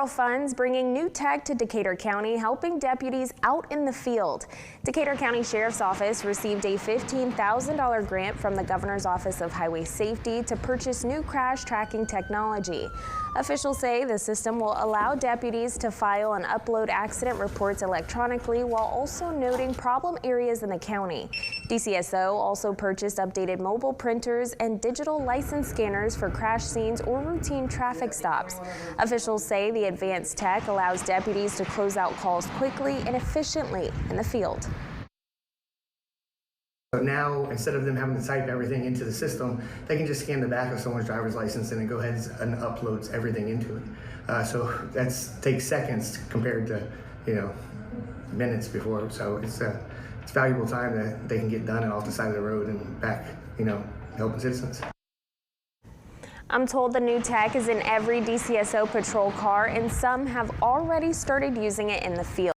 Federal funds bringing new tech to Decatur County, helping deputies out in the field. Decatur County Sheriff's Office received a $15,000 grant from the Governor's Office of Highway Safety to purchase new crash tracking technology. Officials say the system will allow deputies to file and upload accident reports electronically while also noting problem areas in the county. DCSO also purchased updated mobile printers and digital license scanners for crash scenes or routine traffic stops. Officials say the advanced tech allows deputies to close out calls quickly and efficiently in the field. So now, instead of them having to type everything into the system, they can just scan the back of someone's driver's license and it go ahead and uploads everything into it. So that takes seconds compared to, minutes before. So it's valuable time that they can get done and off the side of the road and back, helping citizens. I'm told the new tech is in every DCSO patrol car, and some have already started using it in the field.